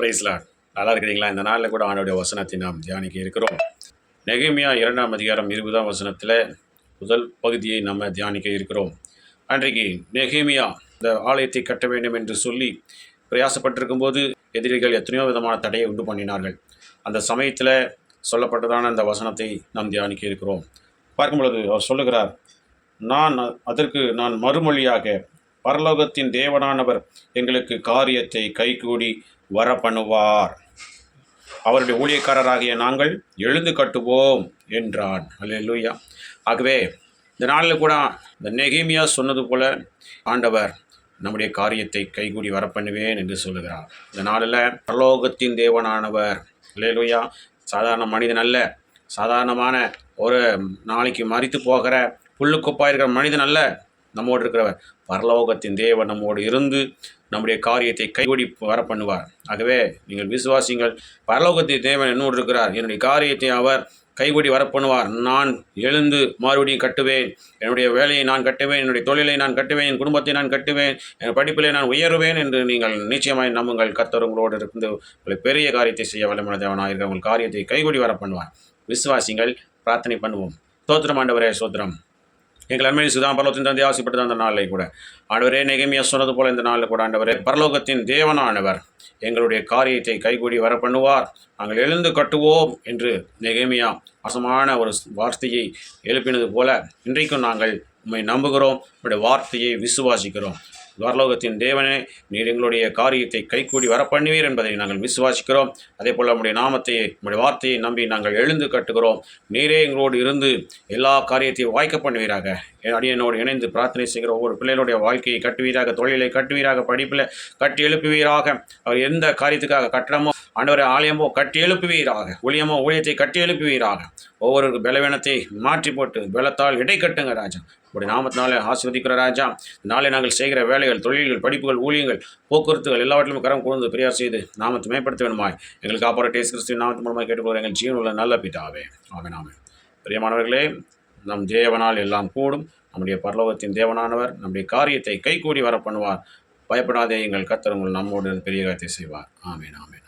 Price Lord. நல்லா இருக்கிறீங்களா? இந்த நாளில் கூட ஆண்டவருடைய வசனத்தை நாம் தியானிக்க இருக்கிறோம். நெகேமியா 2ஆம் அதிகாரம் 20ஆம் வசனத்தில் முதல் பகுதியை நம்ம தியானிக்க இருக்கிறோம். அன்றைக்கு நெகேமியா இந்த ஆலயத்தை கட்ட வேண்டும் என்று சொல்லி பிரயாசப்பட்டிருக்கும் போது எதிரிகள் எத்தனையோ விதமான தடையை உண்டு பண்ணினார்கள். அந்த சமயத்தில் சொல்லப்பட்டதான அந்த வசனத்தை நாம் தியானிக்க இருக்கிறோம். பார்க்கும்பொழுது அவர் சொல்லுகிறார், அதற்கு நான் மறுமொழியாக, பரலோகத்தின் தேவனானவர் எங்களுக்கு காரியத்தை கைகூடி வர பண்ணுவார், அவருடைய ஊழியக்காரராகிய நாங்கள் எழுந்து கட்டுவோம் என்றான். அல்லேலூயா. ஆகவே இந்த நாளில் கூட இந்த நெகேமியா சொன்னது போல ஆண்டவர் நம்முடைய காரியத்தை கைகூடி வர பண்ணுவேன் என்று சொல்லுகிறார். இந்த நாளில் பரலோகத்தின் தேவனானவர், அல்லேலூயா, சாதாரண மனிதன் அல்ல, சாதாரணமான ஒரு நாளைக்கு மரித்து போகிற புல்லுக்குப்பாக இருக்கிற மனிதன் அல்ல, நம்மோடு இருக்கிறவர் பரலோகத்தின் தேவன் நம்மோடு இருந்து நம்முடைய காரியத்தை கைகூடி வர பண்ணுவார். ஆகவே நீங்கள் விசுவாசிங்கள், பரலோகத்தின் தேவன் என்னோடு இருக்கிறார், என்னுடைய காரியத்தை அவர் கைகூடி வர பண்ணுவார். நான் எழுந்து மறுபடியும் கட்டுவேன், என்னுடைய வேலையை நான் கட்டுவேன், என்னுடைய தொழிலை நான் கட்டுவேன், என் குடும்பத்தை நான் கட்டுவேன், என் படிப்பிலே நான் உயருவேன் என்று நீங்கள் நிச்சயமாய் நம்புங்கள். கர்த்தர் உங்களோடு இருந்து உங்களை பெரிய காரியத்தை செய்ய வல்லமையுள்ள தேவனாக இருக்கிற உங்கள் காரியத்தை கைகூடி வர பண்ணுவார். விசுவாசிங்கள். பிரார்த்தனை பண்ணுவோம். ஸ்தோத்திரம் ஆண்டவரே, ஸ்தோத்திரம். எங்கள் அண்மையில் சுதா பரலோகத்தின் தந்தை ஆசைப்பட்டது அந்த நாளில் கூட ஆண்டவரே, நெகேமியா சொன்னது போல இந்த நாளில் கூட ஆண்டவரே, பரலோகத்தின் தேவனானவர் எங்களுடைய காரியத்தை கைகூடி வர பண்ணுவார், நாங்கள் எழுந்து கட்டுவோம் என்று நெகேமியா அசமான ஒரு வார்த்தையை எழுப்பினது போல இன்றைக்கும் நாங்கள் உம்மை நம்புகிறோம், உங்களுடைய வார்த்தையை விசுவாசிக்கிறோம். பரலோகத்தின் தேவனே, நீர் எங்களுடைய காரியத்தை கைகூடி வர பண்ணுவீர் என்பதை நாங்கள் விசுவாசிக்கிறோம். அதே போல் நம்முடைய நாமத்தை, நம்முடைய வார்த்தையை நம்பி நாங்கள் எழுந்து கட்டுகிறோம். நீரே எங்களோடு இருந்து எல்லா காரியத்தையும் வாய்க்க பண்ணுவீராக. அடியனோடு இணைந்து பிரார்த்தனை செய்கிற ஒவ்வொரு பிள்ளைகளுடைய வாழ்க்கையை கட்டுவீராக, தொழிலை கட்டுவீராக, படிப்பில் கட்டி எழுப்புவீராக. அவர் எந்த காரியத்துக்காக கட்டணமோ ஆண்டவரை ஆலயமோ கட்டி எழுப்புவீராக, ஊழியத்தை கட்டி எழுப்புவீராக. ஒவ்வொரு பலவீனத்தை மாற்றி போட்டு பலத்தால் இடை கட்டுங்க ராஜா. அப்படி நாமத்தினாலே ஆசீர்வதிக்கிற ராஜா. நாளை நாங்கள் செய்கிற வேலைகள், தொழில்கள், படிப்புகள், ஊழியங்கள், போக்குவரத்துகள் எல்லாவற்றிலும் கரம் கூர்ந்து பிரியார் செய்து நாமத்தை மேம்படுத்த வேண்டுமாய் எங்களுக்கு காப்பாற்ற இயேசு கிறிஸ்துவின் நாமத்தின் மூலமாக கேட்டுக்கொள்கிற எங்கள் ஜீவனுள்ள நல்ல பிதாவே, ஆமென் ஆமென். பிரியமானவர்களே, நம் தேவனால் எல்லாம் கூடும். நம்முடைய பரலோகத்தின் தேவனானவர் நம்முடைய காரியத்தை கைகூடி வர பண்ணுவார். பயப்படாதே, எங்கள் கர்த்தர் உங்கள் நம்மோடு பெரிய காரியத்தை செய்வார். ஆமென் ஆமென்.